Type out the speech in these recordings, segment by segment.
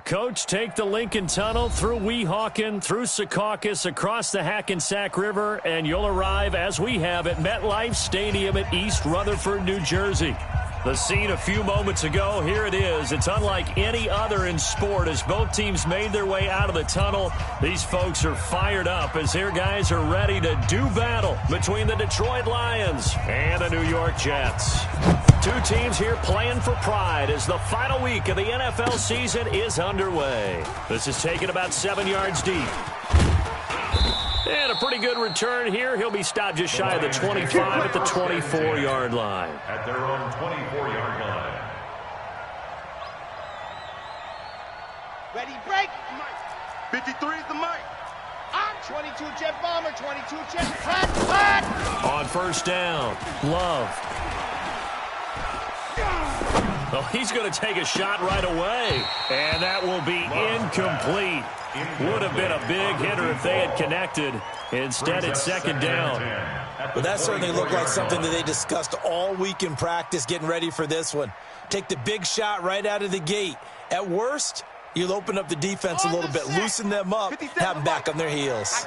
Coach, take the Lincoln Tunnel through Weehawken, through Secaucus, across the Hackensack River, and you'll arrive, as we have, at MetLife Stadium at East Rutherford, New Jersey. The scene a few moments ago, here it is. It's unlike any other in sport as both teams made their way out of the tunnel. These folks are fired up as their guys are ready to do battle between the Detroit Lions and the New York Jets. Two teams here playing for pride as the final week of the NFL season is underway. This is taken about 7 yards deep. And a pretty good return here. He'll be stopped just shy of the 25 at the 24-yard line. At their own 24-yard line. Ready, break. 53 is the mic. 22 jet bomber, 22 jet flat. On first down, Love. Oh, he's going to take a shot right away. And that will be incomplete. Would have been a big hitter if they had connected. Instead, it's second down. But that certainly looked like something that they discussed all week in practice getting ready for this one. Take the big shot right out of the gate. At worst, you'll open up the defense a little bit, loosen them up, have them back on their heels.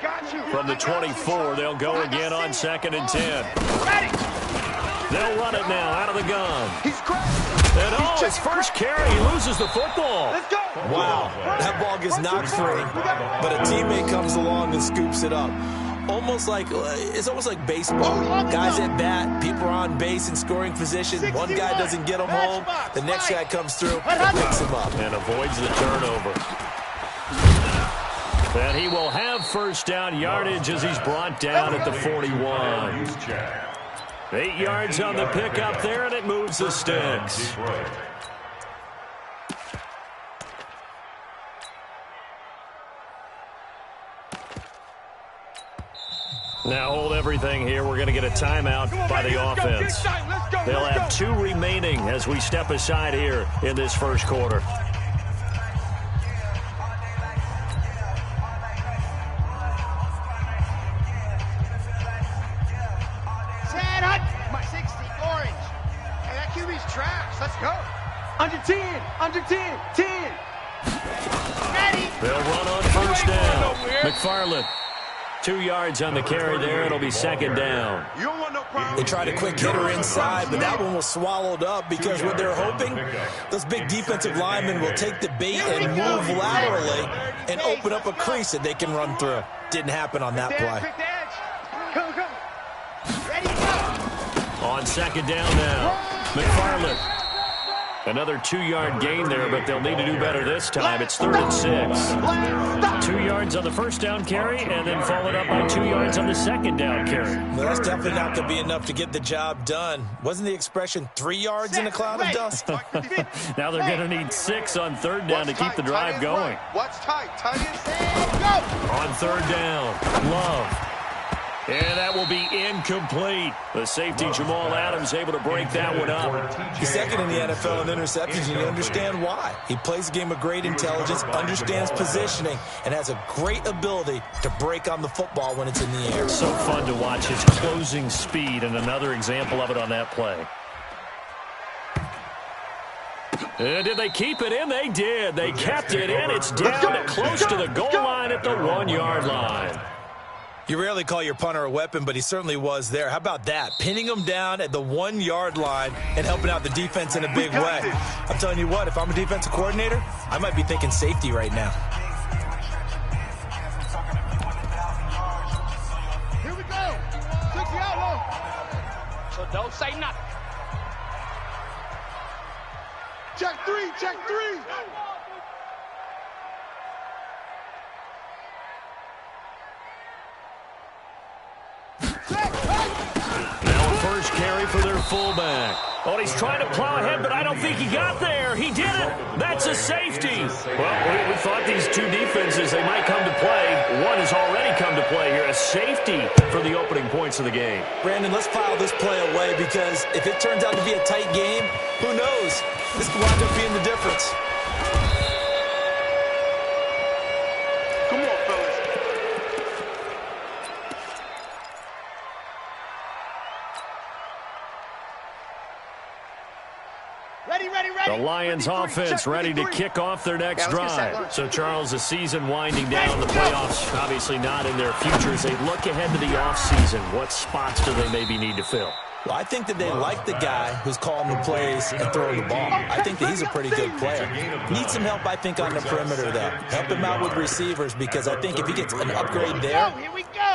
From the 24, they'll go again on 2nd and 10. They'll run it now out of the gun. And oh, his first carry, he loses the football. Let's go. Wow, that ball gets knocked free, but a teammate comes along and scoops it up. It's almost like baseball. Guys at bat, people are on base in scoring position. One guy doesn't get him home. The next guy comes through and picks him up. And avoids the turnover. And he will have first down yardage as he's brought down at the 41. 8 yards on the pickup there, and it moves the sticks. Now hold everything here. We're going to get a timeout by the offense. They'll have 2 remaining as we step aside here in this first quarter. My 60, orange. Hey, that QB's trash. Let's go. Under 10. Under 10. 10. Ready. They'll run on first down. McFarland. 2 yards on the carry there. It'll be second down. You don't want no problem. They tried a quick hitter inside, but that one was swallowed up because what they're hoping, those big defensive linemen will take the bait and move laterally and open up a crease that they can run through. Didn't happen on that play. Pick the edge. Come, come. Ready, go. On second down now, McFarland. Another 2-yard gain there, but they'll need to do better this time. It's 3rd and 6. 2 yards on the first down carry, and then followed up by 2 yards on the second down carry. Well, that's definitely not going to be enough to get the job done. Wasn't the expression 3 yards in a cloud of dust? Now they're going to need 6 on third down to keep the drive going. Watch tight. Tight end. Go. On third down, Love. And that will be incomplete. The safety, Jamal Adams, able to break that one up. He's second in the NFL in interceptions, and you understand why. He plays a game of great intelligence, understands positioning, and has a great ability to break on the football when it's in the air. So fun to watch his closing speed, and another example of it on that play. Did they keep it in? They did. They kept it in. It's down to close to the goal line at the 1-yard line. You rarely call your punter a weapon, but he certainly was there. How about that? Pinning him down at the 1-yard line and helping out the defense in a big way. I'm telling you what, if I'm a defensive coordinator, I might be thinking safety right now. Here we go. 60 out low. So don't say nothing. Check 3. Check 3. Now a first carry for their fullback. Oh, he's trying to plow ahead, but I don't think he got there. He did it. That's a safety. Well, we thought these two defenses, they might come to play. One has already come to play here. A safety for the opening points of the game. Brandon, let's file this play away because if it turns out to be a tight game, who knows? This could wind up being the difference. Come on, fellas. Ready, ready, ready. The Lions offense ready to kick off their next drive. So, Charles, the season winding down, the playoffs obviously not in their future. As they look ahead to the offseason, what spots do they maybe need to fill? Well, I think that they like the guy who's calling the plays and throwing the ball. I think that he's a pretty good player. Needs some help, I think, on the perimeter, though. Help him out with receivers, because I think if he gets an upgrade there,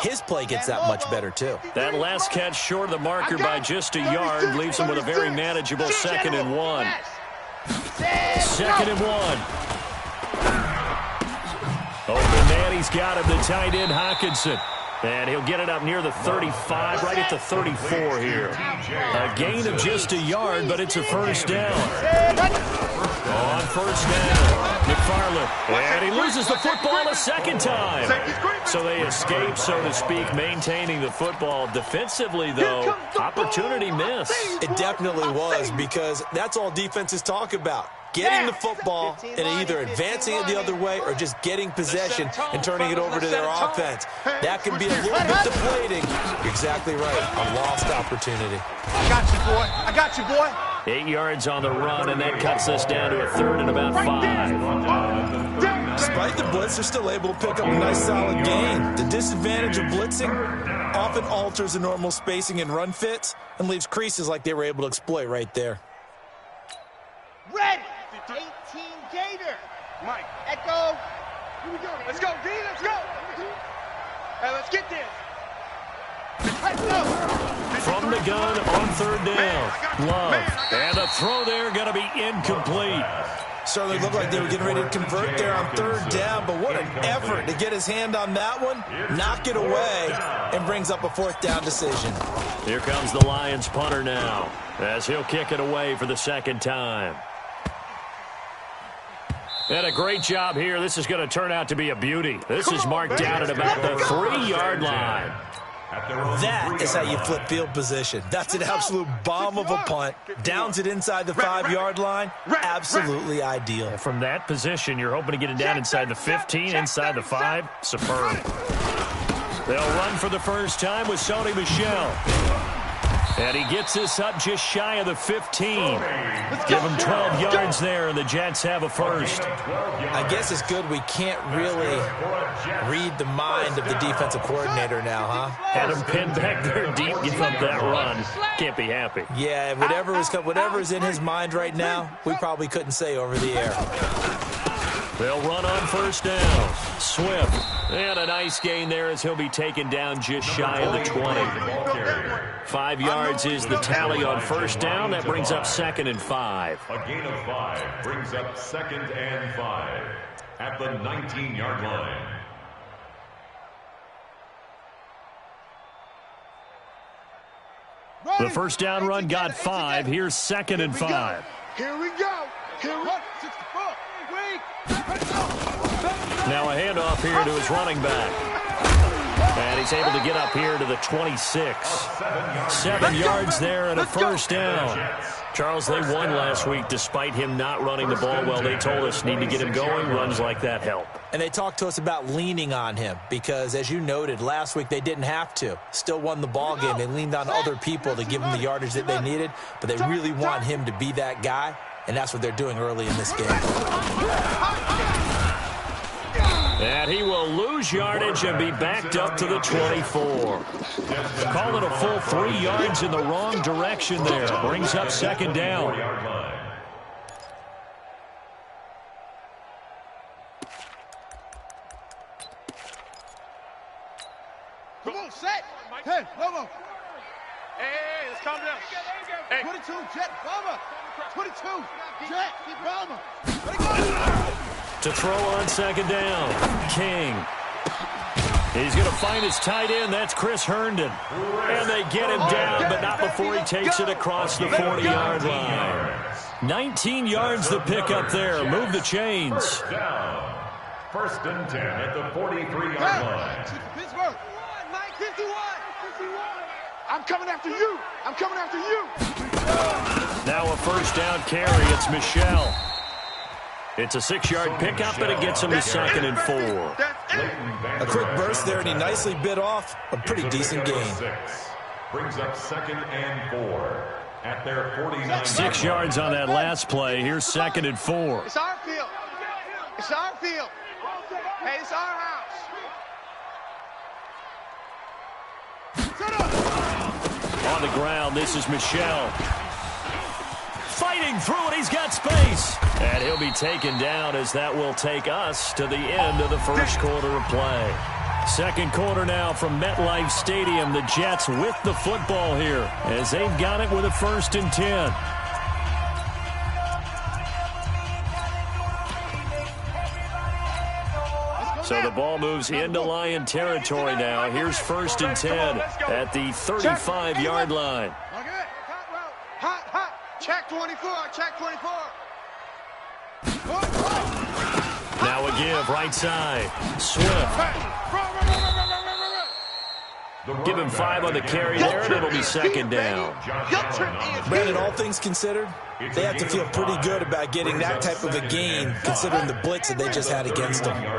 his play gets that much better, too. That last catch short of the marker by just a yard leaves him with a very manageable 2nd and 1. 2nd and 1. Open man, he's got him, the tight end, Hockenson. And he'll get it up near the 35, right at the 34 here. A gain of just a yard, but it's a first down. On first down, McFarland. And he loses the football a second time. So they escape, so to speak, maintaining the football. Defensively, though, opportunity missed. It definitely was, because that's all defenses talk about. Getting the football and either advancing it the other way or just getting possession and turning it over to their offense. That can be a little bit deflating. You're exactly right. A lost opportunity. I got you, boy. I got you, boy. 8 yards on the run, and that cuts us down to a 3rd and about 5. Despite the blitz, they're still able to pick up a nice solid gain. The disadvantage of blitzing often alters the normal spacing and run fits and leaves creases like they were able to exploit right there. Ready. 18 Gator. Mike. Echo. Here we go. Let's go, D. Let's go. Hey, let's get this. Let's go. From the gun on 3rd down. Love. And a throw there going to be incomplete. Certainly looked like they were getting ready to convert there on 3rd down, but what an effort to get his hand on that one, knock it away, and brings up a 4th down decision. Here comes the Lions punter now, as he'll kick it away for the 2nd time. And a great job here. This is going to turn out to be a beauty. This is marked down at about the 3-yard line. That is how you flip field position. That's an absolute bomb of a punt. Downs it inside the 5-yard line. Absolutely ideal. From that position, you're hoping to get it down inside the 15, inside the 5. Superb. They'll run for the first time with Sony Michel. And he gets this up just shy of the 15. Give him 12 yards there, and the Jets have a first. I guess it's good we can't really read the mind of the defensive coordinator now, huh? Had him pinned back there deep, give up that run. Can't be happy. Yeah, whatever is in his mind right now, we probably couldn't say over the air. They'll run on first down. Swift. And a nice gain there as he'll be taken down just shy of the 20. 5 yards is the tally on first down. That brings up 2nd and 5. A gain of 5 brings up 2nd and 5 at the 19-yard line. The first down run got 5. Here's 2nd and 5. Here we go. Here we go. 64. Now a handoff here to his running back. And he's able to get up here to the 26. 7 yards there and a first down. Charles, they won last week despite him not running the ball well. They told us need to get him going. Runs like that help. And they talked to us about leaning on him because, as you noted, last week they didn't have to. Still won the ball game. They leaned on other people to give them the yardage that they needed, but they really want him to be that guy, and that's what they're doing early in this game. And he will lose yardage and be backed up to the 24. Call it a full 3 yards in the wrong direction there. Brings up 2nd down. Come on, set. Hey, Lobo. Hey, let's calm down. Hey. 22, Jet, Bomber. 22, Jet, Bomber. To throw on 2nd down, King. He's going to find his tight end. That's Chris Herndon. And they get him down, but not before he takes it across the 40-yard line. 19 yards the pickup there. Move the chains. First and 10 at the 43-yard line. Pittsburgh. 51. I'm coming after you. I'm coming after you. Now a first down carry. It's Michel. It's a 6-yard pickup, but it gets him to 2nd and 4. A quick burst there, and he nicely bit off a pretty decent gain. Brings up 2nd and 4. at their 49. 6 yards on that last play. Here's 2nd and 4. It's our field. It's our field. Hey, it's our house. On the ground, this is Michel. Fighting through it, he's got space. And he'll be taken down as that will take us to the end of the first quarter of play. Second quarter now from MetLife Stadium. The Jets with the football here as they've got it with a 1st and 10. So the ball moves into Lion territory now. Here's 1st and 10 at the 35-yard line. Hot, hot. Check 24, check 24. Now a give, right side. Swift. Give him 5 on the carry there, and it'll be 2nd down. Brandon, all things considered, they have to feel pretty good about getting that type of a gain, considering the blitz that they just had against them. Hey,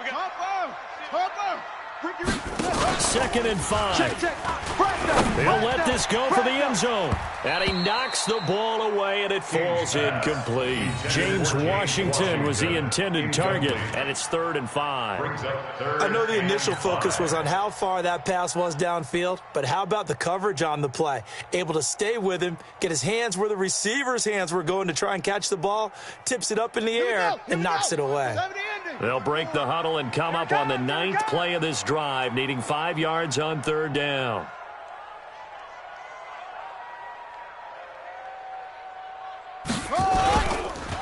we got 2nd and 5. They'll let this go for the end zone. And he knocks the ball away, and it falls incomplete. James Washington was the intended target, and it's 3rd and 5. I know the initial focus was on how far that pass was downfield, but how about the coverage on the play? Able to stay with him, get his hands where the receiver's hands were going to try and catch the ball, tips it up in the air, and knocks it away. They'll break the huddle and come up on the 9th play of this drive, needing 5 yards on 3rd down.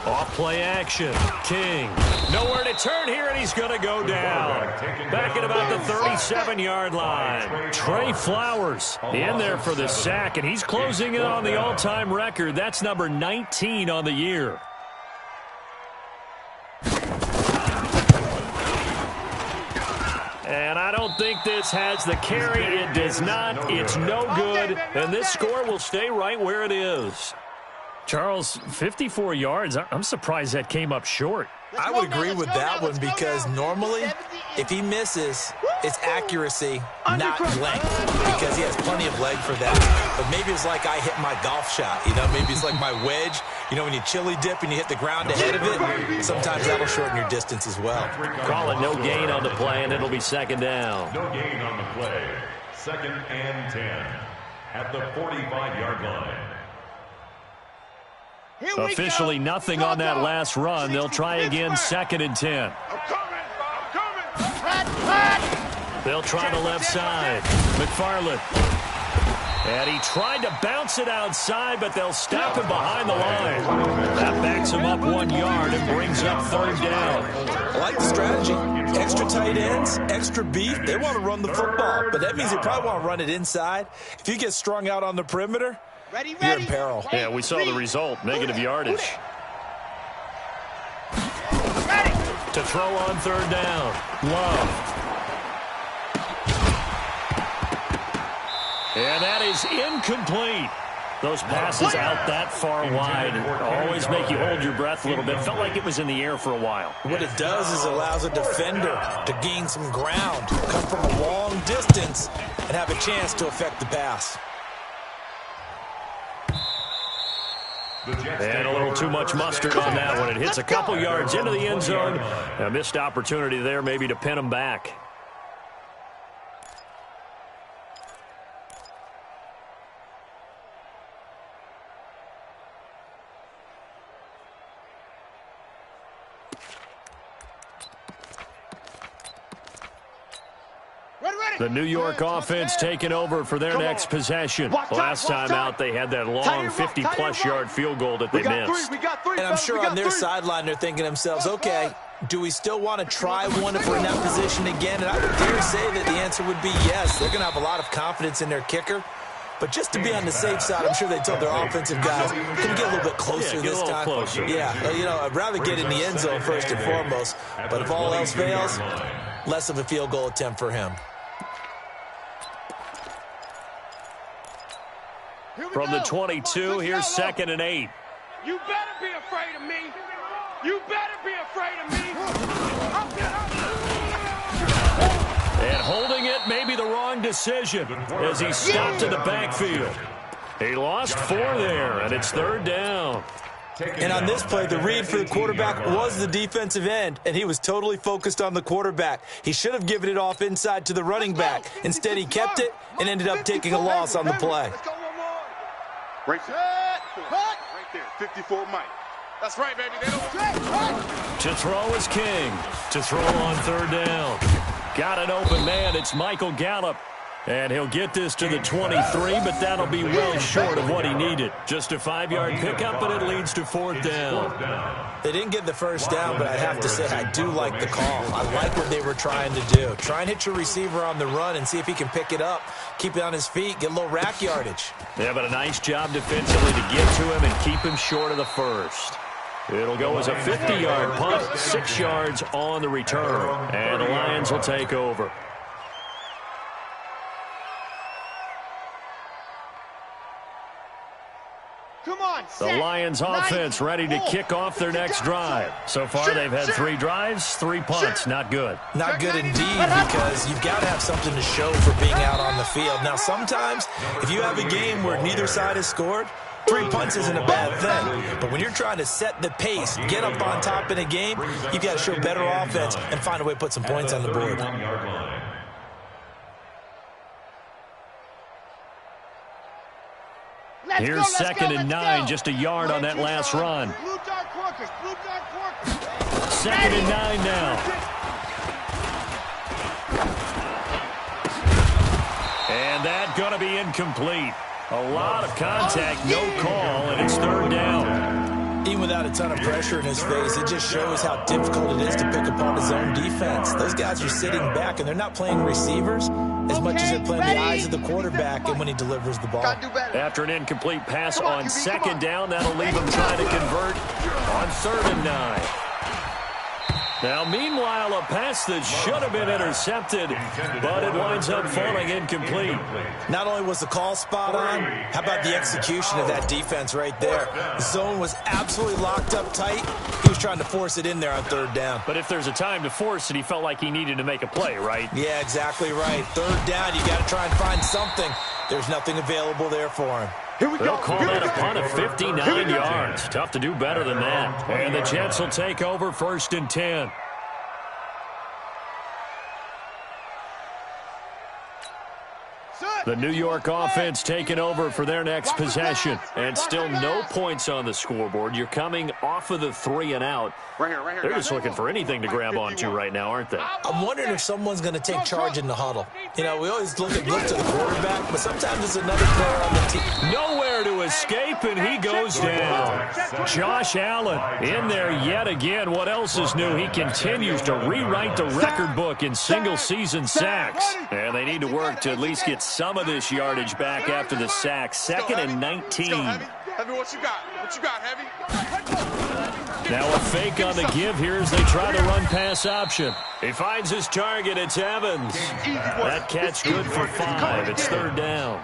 Off play action. King. Nowhere to turn here, and he's going to go down. Back at about the 37-yard line. Trey Flowers in there for the sack, and he's closing in on the all-time record. That's number 19 on the year. And I don't think this has the carry. It does not. It's no good. And this score will stay right where it is. Charles, 54 yards. I'm surprised that came up short. I would agree with that one because normally, if he misses, it's accuracy, not length, because he has plenty of leg for that. But maybe it's like I hit my golf shot, you know, maybe it's like my wedge. You know, when you chili dip and you hit the ground ahead of it, sometimes that'll shorten your distance as well. Call it no gain on the play, and it'll be 2nd down. No gain on the play. 2nd and 10 at the 45-yard line. Officially nothing on that last run. They'll try again, 2nd and 10. I'm coming. They'll try the left side. McFarland. And he tried to bounce it outside, but they'll stop him behind the line. That backs him up 1 yard and brings up 3rd down. I like the strategy. Extra tight ends, extra beef. They want to run the football, but that means they probably want to run it inside. If you get strung out on the perimeter, you're in peril. Yeah, we saw the result. Negative yardage. To throw on 3rd down. Love. And that is incomplete. Those passes out that far wide always make you hold your breath a little bit. Felt like it was in the air for a while. What it does is it allows a defender to gain some ground, come from a long distance, and have a chance to affect the pass. And a little too much mustard on that one. It hits a couple yards into the end zone. A missed opportunity there maybe to pin them back. The New York offense taking over for their next possession. Last time out, they had that long 50-plus yard field goal that they missed. And I'm sure on their sideline, they're thinking to themselves, okay, do we still want to try one if we're in that position again? And I would dare say that the answer would be yes. They're going to have a lot of confidence in their kicker. But just to be on the safe side, I'm sure they told their offensive guys, can we get a little bit closer this time? Closer. Yeah, you know, I'd rather get in the end zone first and foremost. But if all else fails, less of a field goal attempt for him. From the 22, here's 2nd and 8. You better be afraid of me. You better be afraid of me. And holding it may be the wrong decision as he stopped in the backfield. He lost 4 there, and it's 3rd down. And on this play, the read for the quarterback was the defensive end, and he was totally focused on the quarterback. He should have given it off inside to the running back. Instead, he kept it and ended up taking a loss on the play. Right there, 54 Mike. That's right, baby. They don't... To throw is King. To throw on 3rd down. Got an open man. It's Michael Gallup. And he'll get this to the 23, but that'll be well short of what he needed. Just a 5-yard pickup, and it leads to 4th down. They didn't get the first down, but I have to say I do like the call. I like what they were trying to do. Try and hit your receiver on the run and see if he can pick it up, keep it on his feet, get a little rack yardage. Yeah, but a nice job defensively to get to him and keep him short of the first. It'll go as a 50-yard punt, 6 yards on the return, and the Lions will take over. The Lions offense ready to kick off their next drive. So far, they've had 3 drives, 3 punts. Not good. Not good indeed, because you've got to have something to show for being out on the field. Now, sometimes, if you have a game where neither side has scored, 3 punts isn't a bad thing. But when you're trying to set the pace, get up on top in a game, you've got to show better offense and find a way to put some points on the board. Here's 2nd and 9, just a yard on that last run. 2nd and 9 now. And that's going to be incomplete. A lot of contact, no call, and it's 3rd down. Even without a ton of pressure in his face, it just shows how difficult it is to pick apart his own defense. Those guys are sitting back, and they're not playing receivers as much as they're playing the eyes of the quarterback and when he delivers the ball. After an incomplete pass on 2nd down, that'll leave him trying to convert on 3rd and 9. Now, meanwhile, a pass that should have been intercepted, but it winds up falling incomplete. Not only was the call spot on, how about the execution of that defense right there? The zone was absolutely locked up tight. He was trying to force it in there on 3rd down. But if there's a time to force it, he felt like he needed to make a play, right? Yeah, exactly right. 3rd down, you got to try and find something. There's nothing available there for him. They'll call that a punt of 59 yards. Tough to do better than that. And the Jets will take over 1st and 10. The New York offense taking over for their next possession. And still no points on the scoreboard. You're coming off of the 3 and out. They're just looking for anything to grab onto right now, aren't they? I'm wondering if someone's going to take charge in the huddle. You know, we always look to the quarterback, but sometimes it's another player on the team. Nowhere to escape, and he goes down. Josh Allen in there yet again. What else is new? He continues to rewrite the record book in single-season sacks. And they need to work to at least get some of this yardage back after the sack. 2nd and 19. Heavy, what you got? What you got, Heavy? Now a fake on the give here as they try to run pass option. He finds his target. It's Evans. That catch good for 5. It's 3rd down.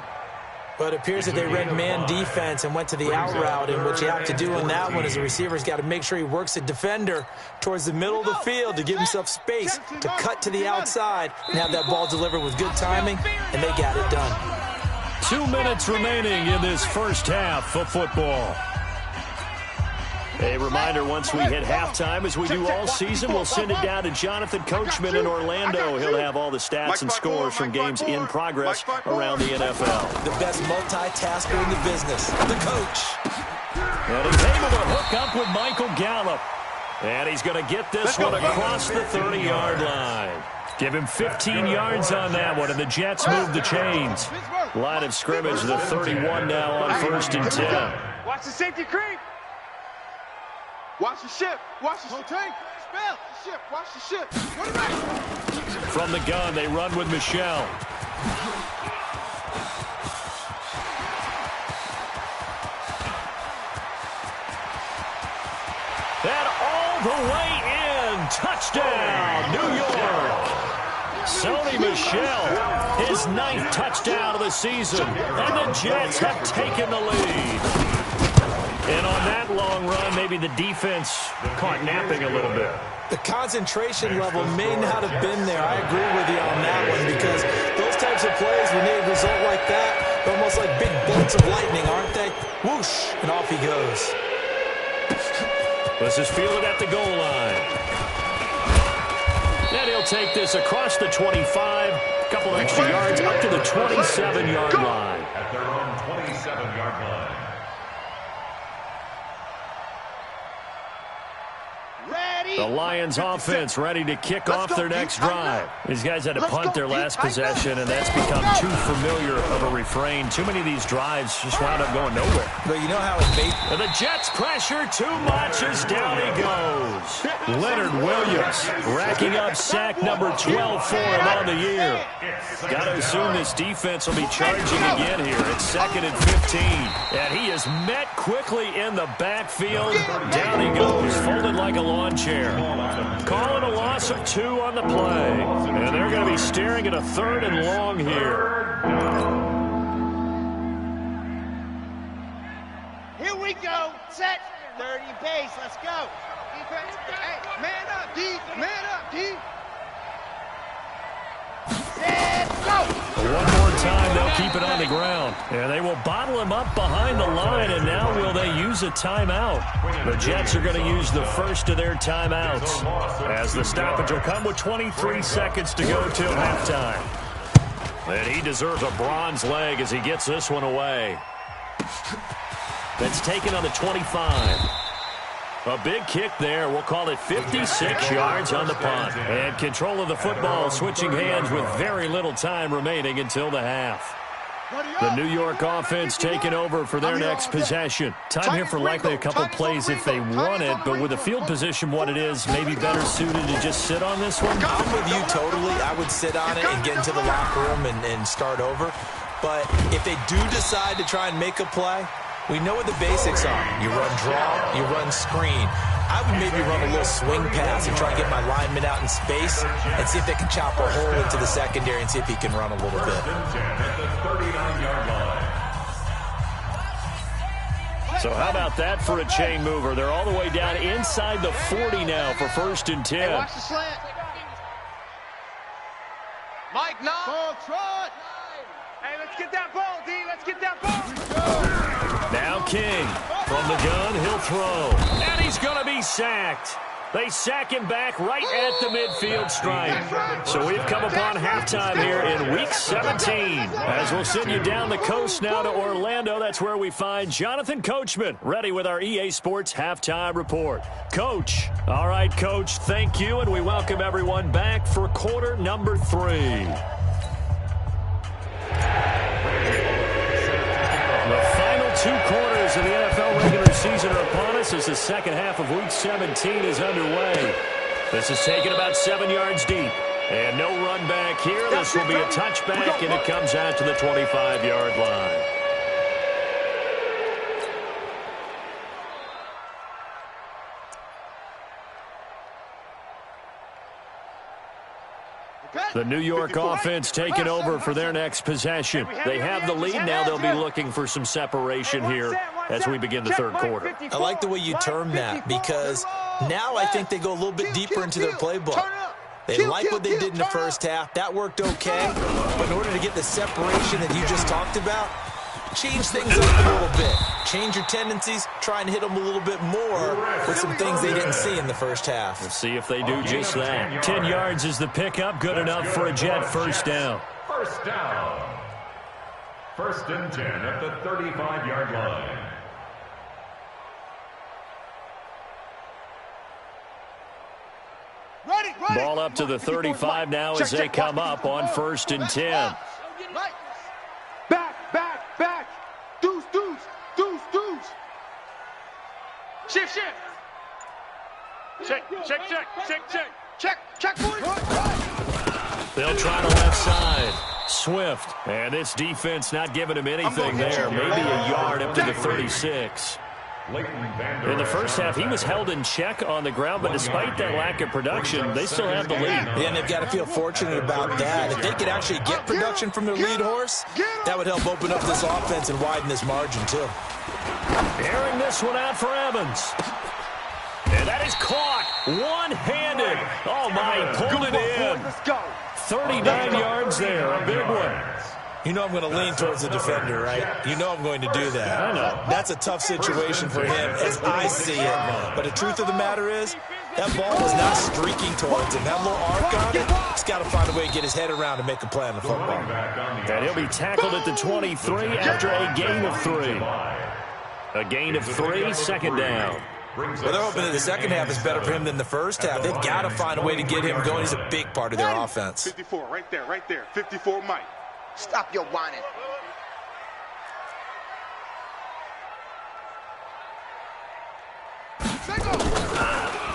But it appears that they read man defense and went to the out route, and what you have to do on that one is the receiver's got to make sure he works a defender towards the middle of the field to give himself space to cut to the outside and have that ball delivered with good timing, and they got it done. 2 minutes remaining in this first half of football. A reminder, once we hit halftime, as we do all season, we'll send it down to Jonathan Coachman in Orlando. He'll have all the stats and scores from games in progress around the NFL. The best multitasker in the business, the coach. And he's able to hook up with Michael Gallup. And he's going to get this one across the 30-yard line. Give him 15 yards on that one, and the Jets move the chains. Line of scrimmage, the 31 now on 1st and 10. Watch the safety creep. Watch the ship. Watch the tank. Spell the ship. Watch the ship. From the gun, they run with Michelle. And all the way in. Touchdown, New York. Sony Michel, his 9th touchdown of the season. And the Jets have taken the lead. And on that long run, maybe the defense caught napping a little bit. The concentration level may not have been there. I agree with you on that one, because those types of plays, when they result like that, they're almost like big bolts of lightning, aren't they? Whoosh, and off he goes. This is fielded at the goal line. And he'll take this across the 25, a couple extra yards up to the 27-yard line. At their own 27-yard line. The Lions offense ready to kick off their next drive. These guys had to punt their last possession, and that's become too familiar of a refrain. Too many of these drives just wound up going nowhere. But you know how it's made. And the Jets pressure too much as down he goes. Leonard Williams racking up sack number 12 for him on the year. Got to assume this defense will be charging again here. It's 2nd and 15. And he is met quickly in the backfield. Down he goes, folded like a lawn chair. Calling a loss of 2 on the play. And they're going to be staring at a 3rd and long here. Here we go. Set. 30 pace. Let's go. Defense. Hey, man up, D. Man up, D. Set. Go. One more time, they'll keep it on the ground. And they will bottle him up behind the line, and now will they use a timeout? The Jets are going to use the first of their timeouts, as the stoppage will come with 23 seconds to go till halftime. And he deserves a bronze leg as he gets this one away. That's taken on the 25. A big kick there. We'll call it 56 yards on the punt. And control of the football switching hands with very little time remaining until the half. The New York offense taking over for their next possession. Time here for likely a couple plays if they want it, but with the field position what it is, maybe better suited to just sit on this one? I'm with you totally. I would sit on it and get into the locker room and start over. But if they do decide to try and make a play, we know what the basics are. You run draw, you run screen. I would maybe run a little swing pass and try and get my lineman out in space and see if they can chop a hole into the secondary and see if he can run a little bit. So how about that for a chain mover? They're all the way down inside the 40 now for 1st and 10. Hey, watch the slant. Mike, no. Ball, trot. Hey, let's get that ball, D. Let's get that ball. Now King from the gun, he'll throw. And he's going to be sacked. They sack him back right at the midfield stripe. So we've come upon halftime here in Week 17. As we'll send you down the coast now to Orlando, that's where we find Jonathan Coachman ready with our EA Sports Halftime Report. Coach. All right, Coach, thank you, and we welcome everyone back for quarter number 3. The final 2 quarters of the NFL regular season are upon us as the second half of Week 17 is underway. This is taken about 7 yards deep. And no run back here. This will be a touchback, and it comes out to the 25-yard line. The New York offense taking over for their next possession. They have the lead. Now they'll be looking for some separation here as we begin the 3rd quarter. I like the way you term that, because now I think they go a little bit deeper into their playbook. They like what they did in the first half. That worked okay. But in order to get the separation that you just talked about, change things up a little bit. Change your tendencies. Try and hit them a little bit more with some things they didn't see in the first half. Let's see if they do just that. 10 yards is the pickup. Good enough for a Jet first down. First down. 1st and 10 at the 35-yard line. Ball up to the 35 now as they come up on 1st and 10. Back. Deuce. Shift. Check, boys. They'll try the left side. Swift. And this defense not giving him anything there. Maybe a yard up to the 36. In the first half, he was held in check on the ground, but despite that lack of production, they still have the lead. Yeah, and they've got to feel fortunate about that. If they could actually get production from their lead horse, that would help open up this offense and widen this margin, too. Airing this one out for Evans. And that is caught one-handed. Oh, my, pulled it in. 39 yards there, a big one. You know I'm going to lean towards the defender, right? You know I'm going to do that. I know. That's a tough situation for him as I see it. But the truth of the matter is, that ball was not streaking towards him. That little arc on it, he's got to find a way to get his head around and make a play on the football. And he'll be tackled at the 23 after a gain of 3. A gain of 3, second down. Well, they're hoping that the second half is better for him than the first half. They've got to find a way to get him going. He's a big part of their offense. 54, right there, right there. 54, Mike. Stop your whining.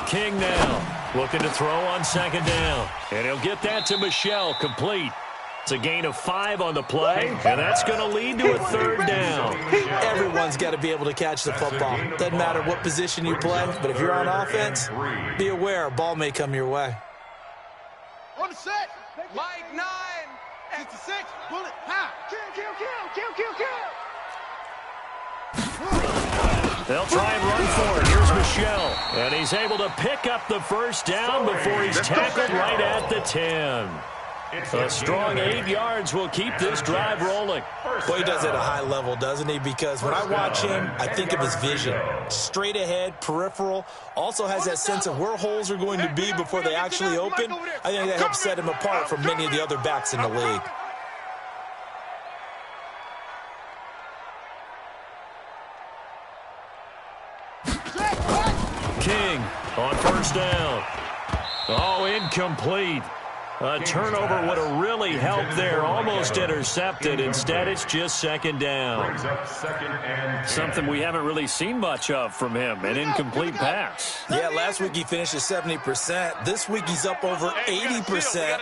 King now looking to throw on second down. And he'll get that to Michelle, complete. It's a gain of 5 on the play, and that's going to lead to a third down. Everyone's got to be able to catch the football. Doesn't matter what position you play, but if you're on offense, be aware a ball may come your way. On the set. Mike 9. 56. Bullet. Ha. Kill. They'll try and run for it. Here's Michelle, and he's able to pick up the first down before he's tackled right at the 10. A strong 8 yards will keep this drive rolling. Boy, he does it at a high level, doesn't he? Because when I watch him, I think of his vision. Straight ahead, peripheral. Also has that sense of where holes are going to be before they actually open. I think that helps set him apart from many of the other backs in the league. King on first down. Oh, incomplete. A turnover would have really helped there. Almost intercepted. Instead, it's just second down. Something we haven't really seen much of from him, an incomplete pass. Yeah, last week he finished at 70%. This week he's up over 80%.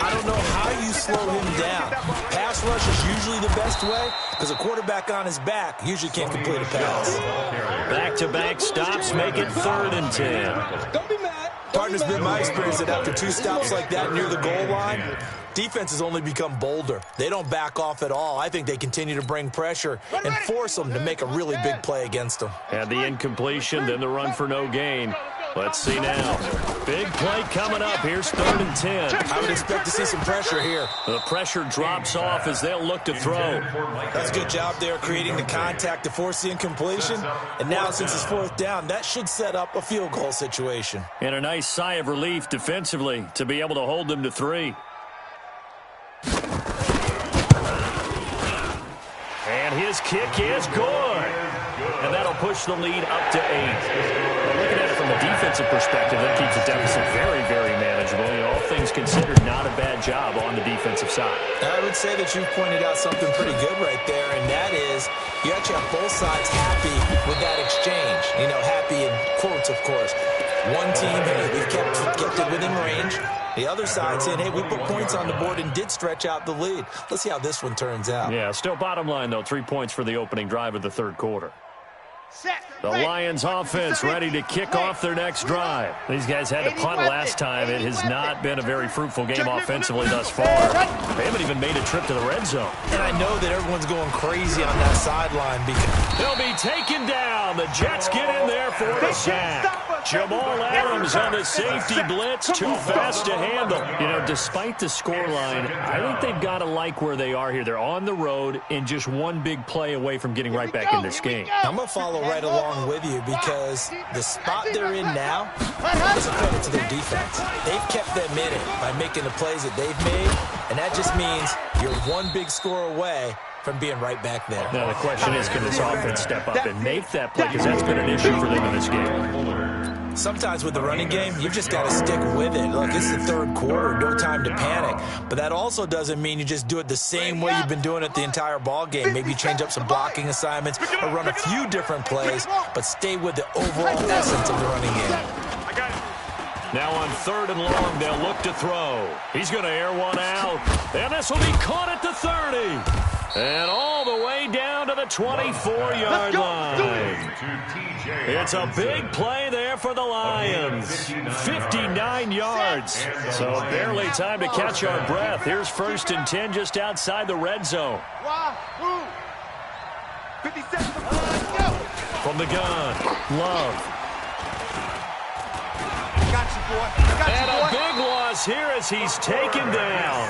I don't know how you slow him down. Pass rush is usually the best way because a quarterback on his back usually can't complete a pass. Back-to-back stops make it 3rd and 10. Don't be mad. Partner's been my experience that after 2 stops like that near the goal line, defenses only become bolder. They don't back off at all. I think they continue to bring pressure and force them to make a really big play against them. Had the incompletion, then the run for no gain. Let's see now. Big play coming up. Here's 3rd and 10. I would expect to see some pressure here. The pressure drops off as they'll look to throw. That's a good job there creating the contact to force the incompletion. And now since it's 4th down, that should set up a field goal situation. And a nice sigh of relief defensively to be able to hold them to 3. And his kick is good. And that'll push the lead up to 8. Well, looking at it from a defensive perspective, that keeps the deficit very, very manageable. You know, all things considered, not a bad job on the defensive side. I would say that you've pointed out something pretty good right there, and that is you actually have both sides happy with that exchange. You know, happy in quotes, of course. One team, hey, we've kept it within range. The other side saying, hey, we put points on the board and did stretch out the lead. Let's see how this one turns out. Yeah, still bottom line, though, 3 points for the opening drive of the 3rd quarter. The Lions offense ready to kick off their next drive. These guys had to punt last time. It has not been a very fruitful game offensively thus far. They haven't even made a trip to the red zone. And I know that everyone's going crazy on that sideline because they'll be taken down. The Jets get in there for the sack. Jamal Adams on the safety blitz. Too fast to handle. You know, despite the scoreline, I think they've got to like where they are here. They're on the road and just one big play away from getting right back in this game. I'm going to follow right along with you because the spot they're in now is a credit to their defense. They've kept them in it by making the plays that they've made, and that just means you're one big score away from being right back there. Now the question is, can this offense step up and make that play? Because that's been an issue for them in this game. Sometimes with the running game, you've just got to stick with it. Look, it's the 3rd quarter, no time to panic. But that also doesn't mean you just do it the same way you've been doing it the entire ball game. Maybe change up some blocking assignments or run a few different plays, but stay with the overall essence of the running game. Now on 3rd and long, they'll look to throw. He's going to air one out, and this will be caught at the 30. And all the way down to the 24-yard line. It's a big play there for the Lions. 59 yards. So barely time to catch our breath. Here's 1st and 10 just outside the red zone. From the gun, Love. Got you, boy. And a big loss here as he's taken down.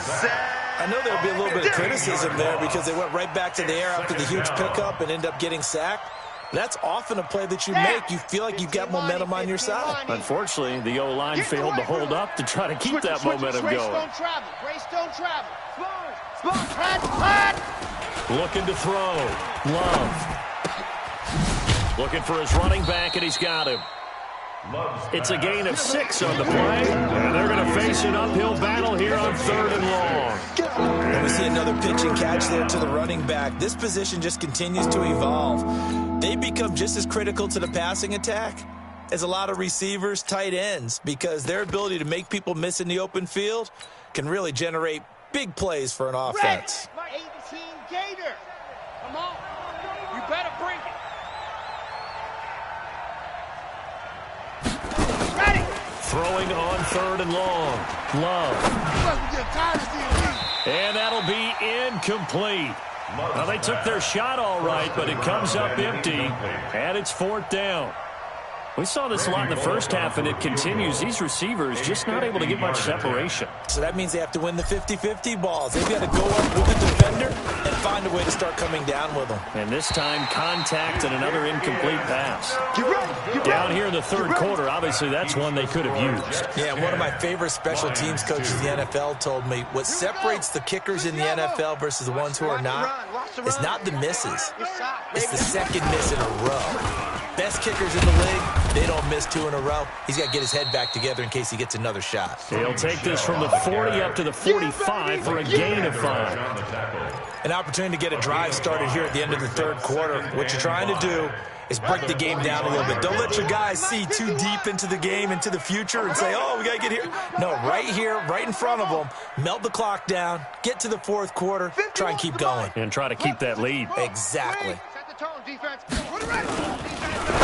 I know there'll be a little bit of criticism there because they went right back to the air after the huge pickup and end up getting sacked. That's often a play that you make. You feel like you've got momentum on your side. Unfortunately, the O-line failed to hold up to try to keep that momentum going. Grace don't travel. Looking to throw. Love. Looking for his running back, and he's got him. It's a gain of 6 on the play, and they're going to face an uphill battle here on 3rd and long. And we see another pitch and catch there to the running back. This position just continues to evolve. They become just as critical to the passing attack as a lot of receivers, tight ends, because their ability to make people miss in the open field can really generate big plays for an offense. 18 Gator. Come on. You better bring it. Ready. Throwing on 3rd and long. Love. And that'll be incomplete. Well, they took their shot all right, but it comes up empty, and it's 4th down. We saw this a lot in the first half, and it continues. These receivers just not able to get much separation. So that means they have to win the 50-50 balls. They've got to go up with the defender and find a way to start coming down with them. And this time, contact and another incomplete pass. Down here in the 3rd quarter, obviously that's one they could have used. Yeah, one of my favorite special teams coaches in the NFL told me what separates the kickers in the NFL versus the ones who are not is not the misses. It's the second miss in a row. Best kickers in the league, they don't miss 2 in a row. He's got to get his head back together in case he gets another shot. He'll take this from the 40 up to the 45 for a gain of 5. An opportunity to get a drive started here at the end of the 3rd quarter. What you're trying to do is break the game down a little bit. Don't let your guys see too deep into the game, into the future, and say, oh, we got to get here. No, right here, right in front of them, melt the clock down, get to the 4th quarter, try and keep going. And try to keep that lead. Exactly.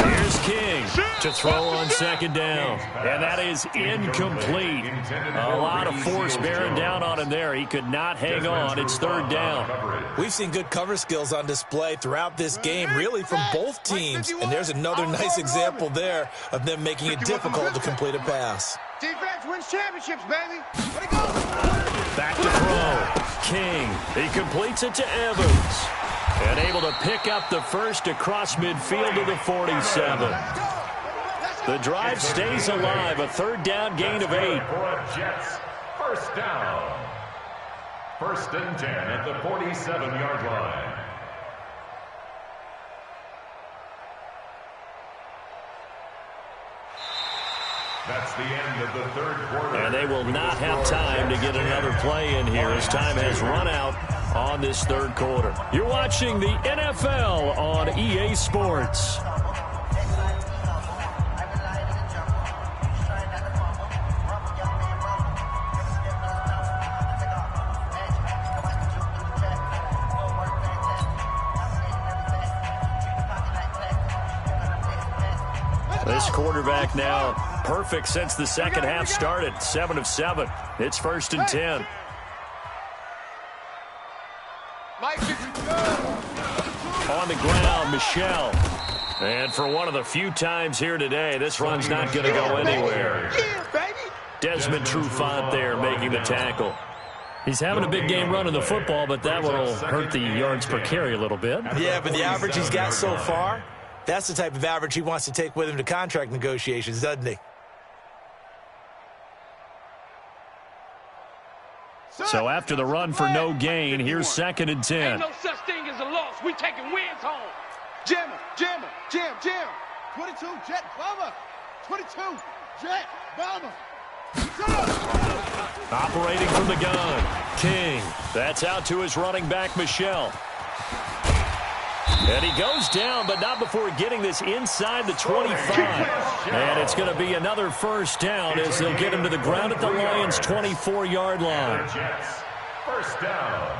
Here's King to throw on 2nd down. And that is incomplete. A lot of force bearing down on him there. He could not hang on. It's 3rd down. We've seen good cover skills on display throughout this game, really from both teams. And there's another nice example there of them making it difficult to complete a pass. Defense wins championships, baby. Back to throw. King. He completes it to Evans. And able to pick up the first across midfield to the 47. The drive stays alive. A 3rd down gain of 8. Jets, 1st down. 1st and 10 at the 47-yard line. That's the end of the 3rd quarter. And they will not have time to get another play in here as time has run out on this 3rd quarter. You're watching the NFL on EA Sports. This quarterback now perfect since the 2nd half started. 7 of 7. It's 1st and 10. On the ground, Michelle. And for one of the few times here today, this run's not going to go anywhere. Desmond Trufant there making the tackle. He's having a big game running the football, but that will hurt the yards per carry a little bit. Yeah, but the average he's got so far, that's the type of average he wants to take with him to contract negotiations, doesn't he? So after the run for no gain, here's 2nd and 10. Ain't no such thing as a loss. We taking wins home. Jam. 22, Jet Bomber. 22, Jet Bomber. Operating from the gun, King. That's out to his running back, Michelle. And he goes down, but not before getting this inside the 25. And it's going to be another 1st down as they'll get him to the ground at the Lions' 24-yard line. 1st down.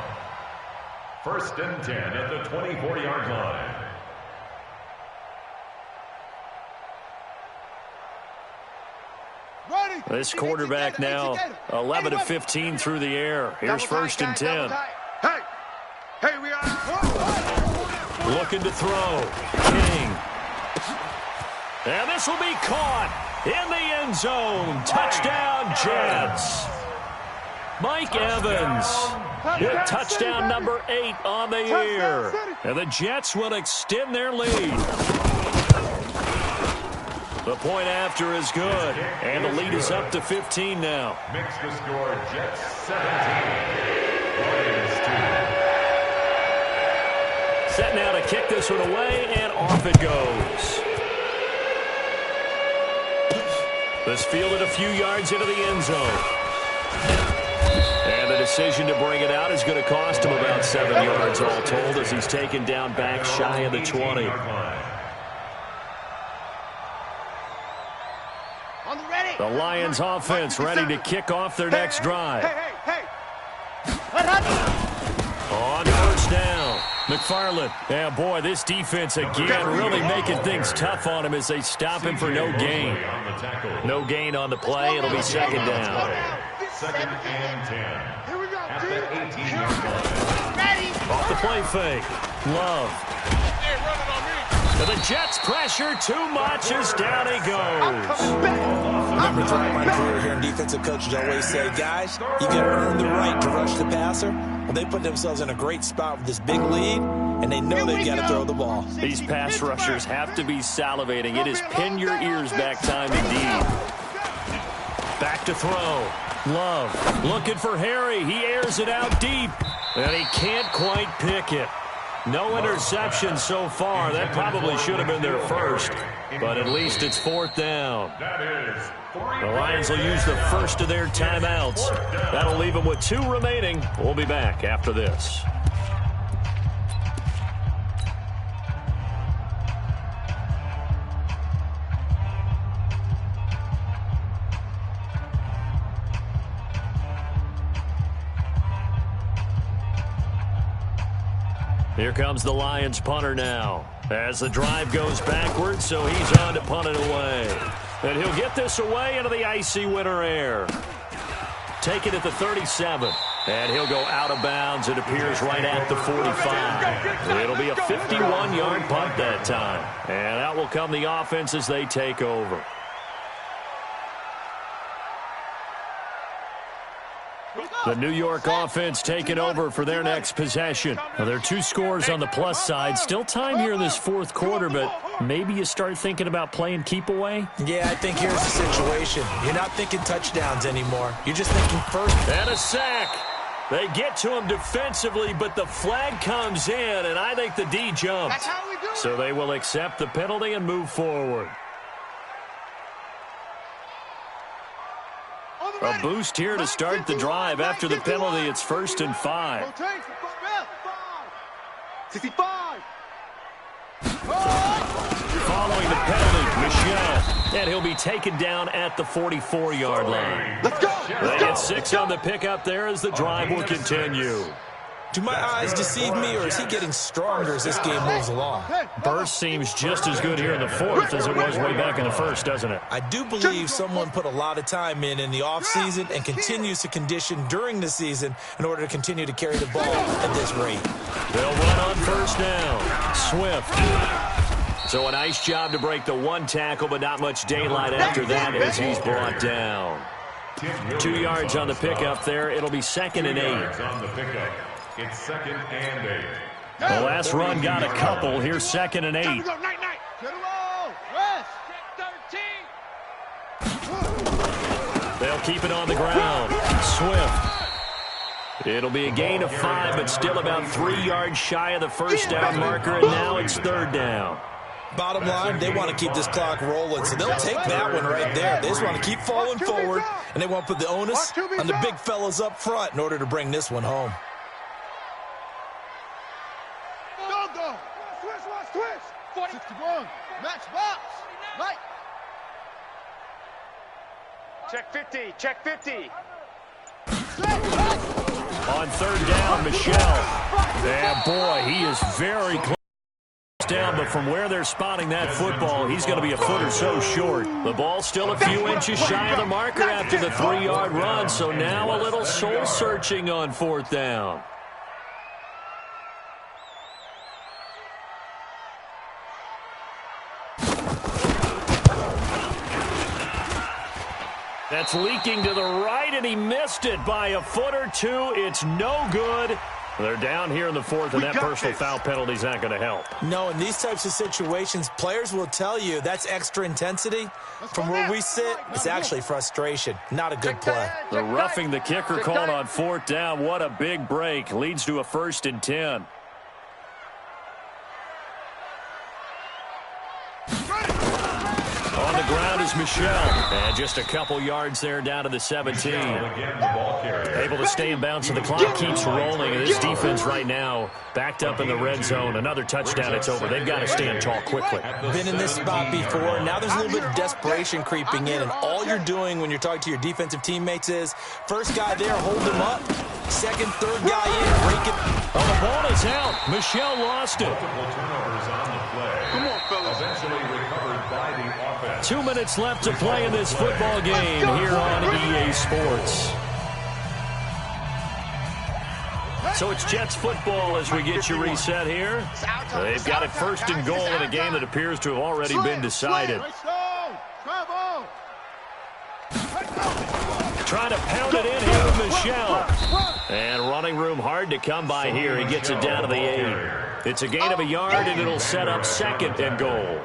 1st and 10 at the 24-yard line. This quarterback now 11 of 15 through the air. Here's 1st and 10. Hey, we are. Looking to throw. King. And this will be caught in the end zone. Touchdown, Jets. Mike Evans with touchdown number 8 on the year. And the Jets will extend their lead. The point after is good. And the lead is up to 15 now. Makes the score Jets 17. Lions 2. Set now to kick this one away, and off it goes. This fielded a few yards into the end zone. And the decision to bring it out is going to cost him about 7 yards all told as he's taken down back shy of the 20. The Lions offense ready to kick off their next drive. On first down, McFarland. Yeah, boy, this defense again really making things tough on him as they stop him for no gain. No gain on the play. It'll be second down. Second and 10. At the 18-yard line. Off the play fake. Love. And the Jets pressure too much as down he goes. Remember throughout my career here in defensive coaches always say, guys, you got to earn the right to rush the passer. Well, they put themselves in a great spot with this big lead, and they know they've got to throw the ball. These pass rushers have to be salivating. It is pin your ears back time indeed. Back to throw. Love looking for Harry. He airs it out deep, and he can't quite pick it. No interception so far. That probably should have been their first, but at least it's fourth down. The Lions will use the first of their timeouts. That'll leave them with 2 remaining. We'll be back after this. Here comes the Lions punter now as the drive goes backwards, so he's on to punt it away. And he'll get this away into the icy winter air. Take it at the 37, and he'll go out of bounds. It appears right at the 45. It'll be a 51-yard punt that time. And out will come the offense as they take over. The New York offense taking over for their next possession. Now, there are 2 scores on the plus side. Still time here in this fourth quarter, but maybe you start thinking about playing keep away? Yeah, I think here's the situation. You're not thinking touchdowns anymore. You're just thinking first. And a sack. They get to him defensively, but the flag comes in, and I think the D jumped. So they will accept the penalty and move forward. A boost here to start the drive. After the penalty, it's 1st and 5. 65. Following the penalty, Michel. And he'll be taken down at the 44-yard line. Let's go. They get 6 on the pickup there as the drive will continue. Do my eyes deceive me, or is he getting stronger as this game moves along? Burst seems just as good here in the fourth as it was way back in the first, doesn't it? I do believe someone put a lot of time in the offseason and continues to condition during the season in order to continue to carry the ball at this rate. They'll run on first down. Swift. So a nice job to break the 1 tackle, but not much daylight after that as he's brought down. 2 yards on the pickup there. It'll be 2nd and 8. It's 2nd and 8. The last run got a couple. Here's 2nd and 8. They'll keep it on the ground. Swift. It'll be a gain of 5, but still about 3 yards shy of the first down marker, and now it's 3rd down. Bottom line, they want to keep this clock rolling, so they'll take that one right there. They just want to keep falling forward, and they want to put the onus on the big fellas up front in order to bring this one home. Switch. 61. Match box. Right. Check 50. Check 50. On 3rd down, Michel. Yeah, boy, he is very close down, but from where they're spotting that football, he's going to be a foot or so short. The ball's still a few inches shy of the marker after the 3-yard run, so now a little soul-searching on 4th down. That's leaking to the right, and he missed it by a foot or two. It's no good. They're down here in the fourth, and that personal foul penalty is not going to help. No, in these types of situations, players will tell you that's extra intensity. From where we sit, it's actually frustration. Not a good play. The roughing the kicker called on fourth down. What a big break. Leads to a 1st and 10. On the ground is Michel. And just a couple yards there down to the 17. Able to stay in bounds, so the clock keeps rolling. And this defense right now backed up in the red zone. Another touchdown, it's over. They've got to stand tall quickly. Been in this spot before. Now there's a little bit of desperation creeping in. And all you're doing when you're talking to your defensive teammates is, first guy there, hold him up. Second, third guy in, break it. Oh, the ball is out. Michel lost it. Come on, fellas. Eventually recovered by the offense. 2 minutes left to play in this football game here on EA Sports. So it's Jets football as we get you reset here. They've got it 1st and goal in a game that appears to have already been decided. Trying to pound it in here with Michel. And running room hard to come by here. He gets it down to the 8. It's a gain of a yard, and it'll set up 2nd and goal.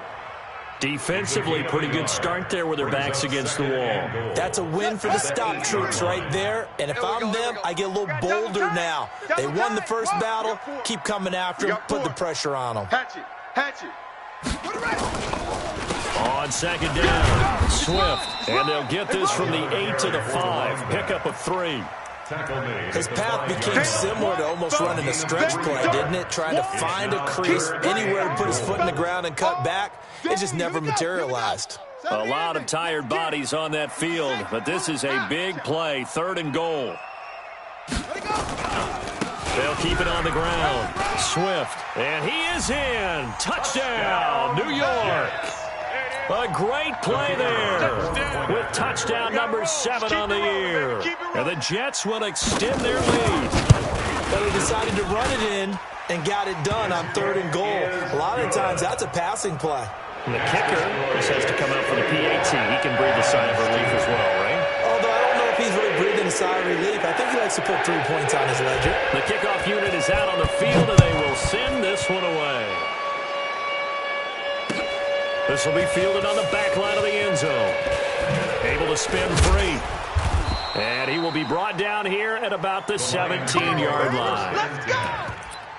Defensively, pretty good start there with their backs against the wall. That's a win for the stop troops right there. And if I'm them, I get a little bolder now. They won the first battle. Keep coming after them. Put the pressure on them. Hatch it. On 2nd down, Swift. And they'll get this from the 8 to the 5. Pickup of 3. His path became similar to almost running a stretch play, didn't it? Trying to find a crease, anywhere to put his foot in the ground and cut back. It just never materialized. A lot of tired bodies on that field, but this is a big play, 3rd and goal. They'll keep it on the ground. Swift, and he is in. Touchdown, New York. A great play there with touchdown number 7 on the year. And the Jets will extend their lead. But they decided to run it in and got it done on 3rd and goal. A lot of times that's a passing play. And the kicker just has to come out for the PAT. He can breathe a sigh of relief as well, right? Although I don't know if he's really breathing a sigh of relief. I think he likes to put 3 points on his ledger. The kickoff unit is out on the field, and they will send this one away. This will be fielded on the back line of the end zone. Able to spin free. And he will be brought down here at about the 17-yard line. Let's go!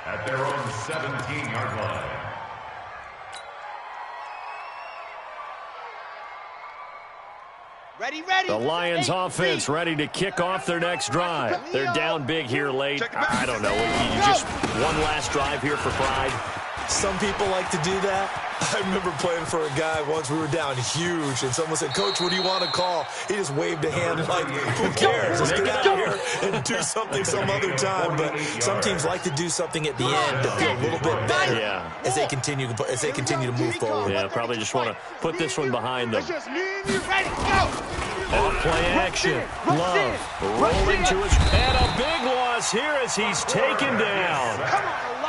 At their own 17-yard line. Ready. The Lions offense ready to kick off their next drive. They're down big here late. I don't know. You just one last drive here for pride. Some people like to do that. I remember playing for a guy once. We were down huge, and someone said, "Coach, what do you want to call?" He just waved a hand like, "Who cares? Let's get out of here and do something some other time." But some teams like to do something at the end to feel a little bit better as they continue to move forward. Yeah, probably just want to put this one behind them. Just me and you. Ready, go! Off play action. Love rolling to his and a big loss here as he's taken down.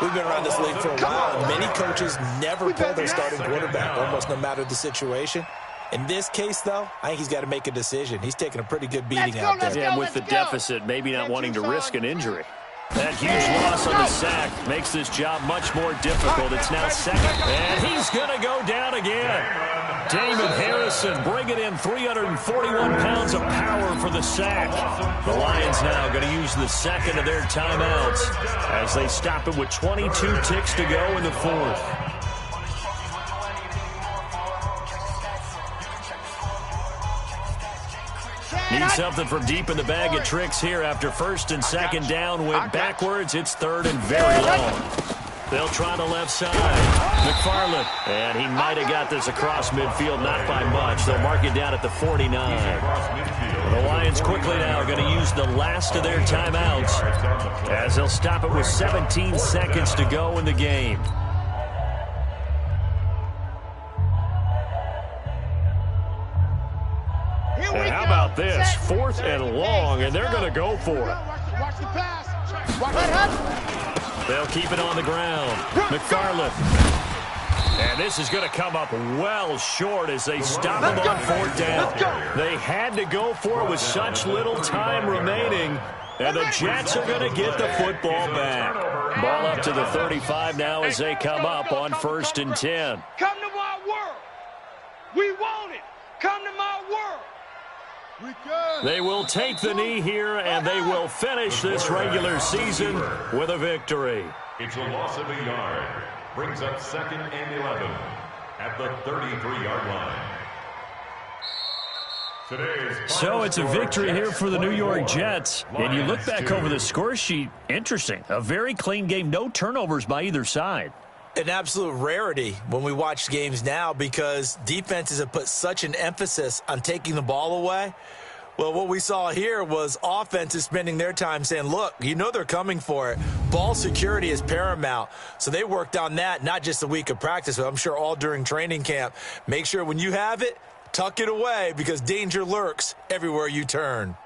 We've been around this league for a while, and many coaches never pull their starting quarterback, almost no matter the situation. In this case, though, I think he's got to make a decision. He's taking a pretty good beating out there. Yeah, with the deficit, maybe not wanting to risk an injury. That huge loss on the sack makes this job much more difficult. It's now 2nd, and he's going to go down again. Damon Harrison bringing in 341 pounds of power for the sack. The Lions now going to use the 2nd of their timeouts as they stop it with 22 ticks to go in the 4th. Need something from deep in the bag of tricks here after 1st and 2nd down. Went backwards. It's 3rd and very long. They'll try the left side. McFarland. And he might have got this across midfield, not by much. They'll mark it down at the 49. The Lions quickly now going to use the last of their timeouts as they'll stop it with 17 seconds to go in the game. And how about this? 4th and long, and they're going to go for it. Watch the pass. Watch it. They'll keep it on the ground. McFarland. And this is going to come up well short as they stop him on 4th down. They had to go for it with such little time remaining. And the Jets are going to get the football back. Ball up to the 35 now as they come up on 1st and 10. Come to my world. We want it. Come to my world. They will take the knee here, and they will finish this regular season with a victory. It's a loss of a yard. Brings up 2nd and 11 at the 33-yard line. So it's a victory here for the New York Jets. And you look back over the score sheet, interesting. A very clean game, no turnovers by either side. An absolute rarity when we watch games now because defenses have put such an emphasis on taking the ball away. Well, what we saw here was offenses spending their time saying, look, you know they're coming for it. Ball security is paramount. So they worked on that, not just a week of practice, but I'm sure all during training camp. Make sure when you have it, tuck it away because danger lurks everywhere you turn.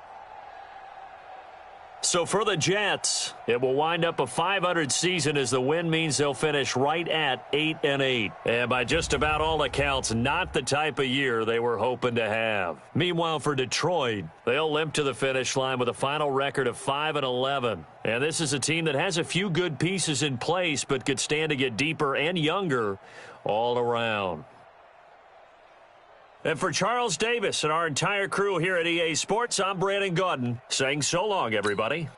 So for the Jets, it will wind up a .500 season as the win means they'll finish right at 8-8. And by just about all accounts, not the type of year they were hoping to have. Meanwhile, for Detroit, they'll limp to the finish line with a final record of 5-11. And this is a team that has a few good pieces in place, but could stand to get deeper and younger all around. And for Charles Davis and our entire crew here at EA Sports, I'm Brandon Gaudin saying so long, everybody.